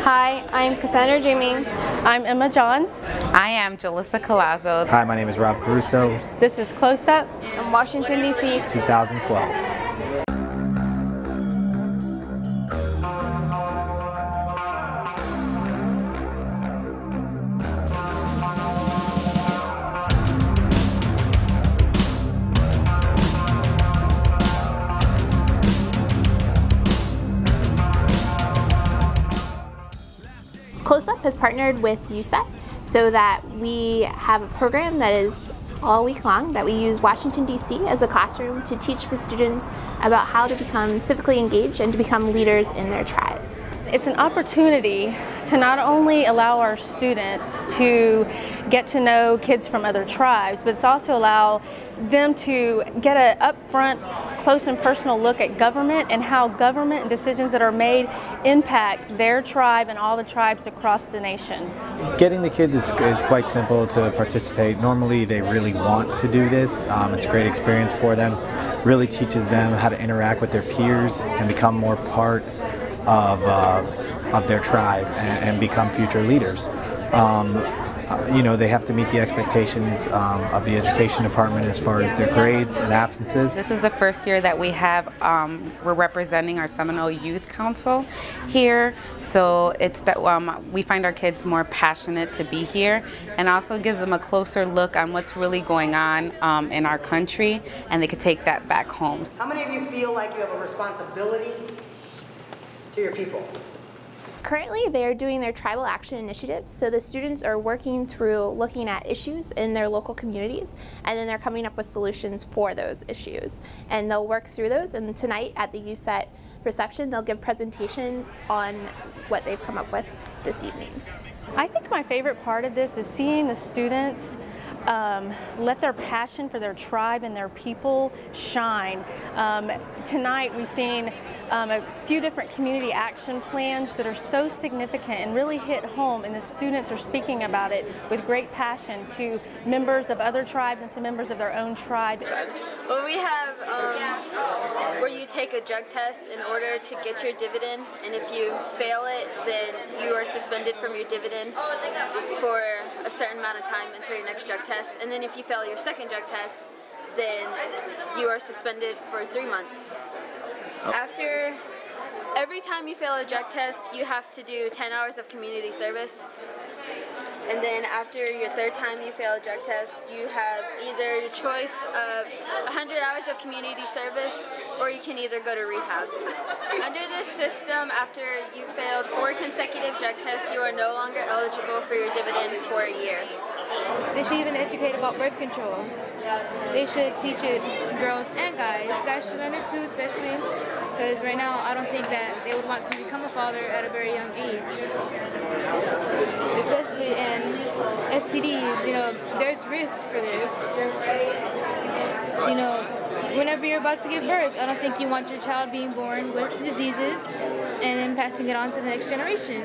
Hi, I'm Cassandra Jimmy. I'm Emma Johns. I am Jalissa Colazo. Hi, my name is Rob Caruso. This is Close Up in Washington, D.C. 2012. Close Up has partnered with USET so that we have a program that is all week long that we use Washington, D.C. as a classroom to teach the students about how to become civically engaged and to become leaders in their tribes. It's an opportunity to not only allow our students to get to know kids from other tribes, but it's also allow them to get an upfront, close and personal look at government and how government and decisions that are made impact their tribe and all the tribes across the nation. Getting the kids is quite simple to participate. Normally they really want to do this. It's a great experience for them. Really teaches them how to interact with their peers and become more part of their tribe and become future leaders. You know, they have to meet the expectations of the education department as far as their grades and absences. This is the first year that we have, we're representing our Seminole Youth Council here, so it's that we find our kids more passionate to be here, and also gives them a closer look on what's really going on in our country, and they could take that back home. How many of you feel like you have a responsibility to your people? Currently, they're doing their tribal action initiatives, so the students are working through looking at issues in their local communities, and then they're coming up with solutions for those issues. And they'll work through those, and tonight at the USET reception, they'll give presentations on what they've come up with this evening. I think my favorite part of this is seeing the students let their passion for their tribe and their people shine. Tonight we've seen a few different community action plans that are so significant and really hit home, and the students are speaking about it with great passion to members of other tribes and to members of their own tribe. Well, we have where you take a drug test in order to get your dividend, and if you fail it, then you are suspended from your dividend for a certain amount of time until your next drug test. And then if you fail your second drug test, then you are suspended for 3 months. After every time you fail a drug test, you have to do 10 hours of community service. And then after your third time you fail a drug test, you have either your choice of 100 hours of community service, or you can either go to rehab. Under this system, after you failed 4 consecutive drug tests, you are no longer eligible for your dividend for a year. They should even educate about birth control. They should teach it girls and guys. Guys should learn it too, especially because right now I don't think that they would want to become a father at a very young age. Especially in STDs, you know, there's risk for this. You know, whenever you're about to give birth, I don't think you want your child being born with diseases and then passing it on to the next generation.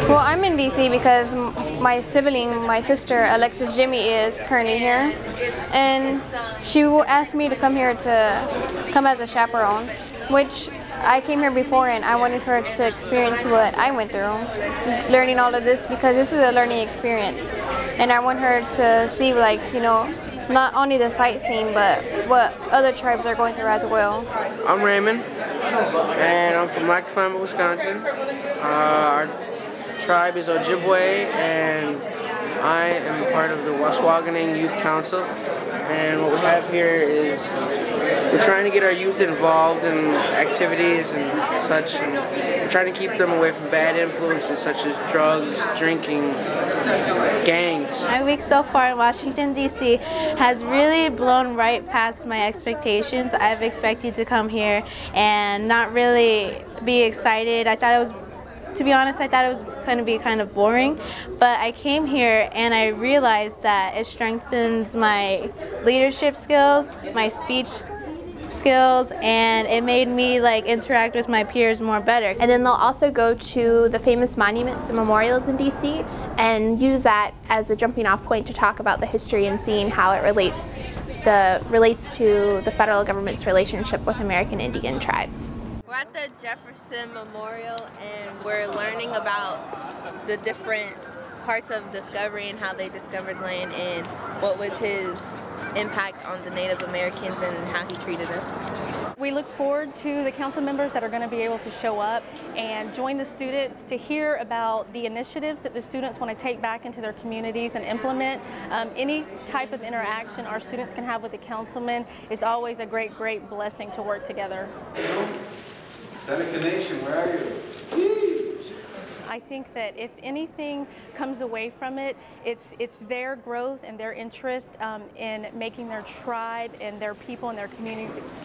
Well, I'm in D.C. because my sibling, my sister Alexis Jimmy, is currently here, and she asked me to come here to come as a chaperone, which I came here before and I wanted her to experience what I went through, learning all of this, because this is a learning experience, and I want her to see, like, you know, not only the sightseeing, but what other tribes are going through as well. I'm Raymond, and I'm from Laxfama, Wisconsin. Our tribe is Ojibwe, and I am part of the Waswaganing Youth Council. And what we have here is we're trying to get our youth involved in activities and such, and we're trying to keep them away from bad influences such as drugs, drinking, gangs. My week so far in Washington, D.C. has really blown right past my expectations. I've expected to come here and not really be excited. To be honest, I thought it was going to be kind of boring, but I came here and I realized that it strengthens my leadership skills, my speech skills, and it made me like interact with my peers more better. And then they'll also go to the famous monuments and memorials in DC and use that as a jumping off point to talk about the history and seeing how it relates to the federal government's relationship with American Indian tribes. We're at the Jefferson Memorial and we're learning about the different parts of discovery and how they discovered land and what was his impact on the Native Americans and how he treated us. We look forward to the council members that are going to be able to show up and join the students to hear about the initiatives that the students want to take back into their communities and implement. Any type of interaction our students can have with the councilman is always a great, great blessing to work together. Seneca Nation, where are you? I think that if anything comes away from it, it's their growth and their interest in making their tribe and their people and their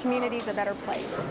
communities a better place.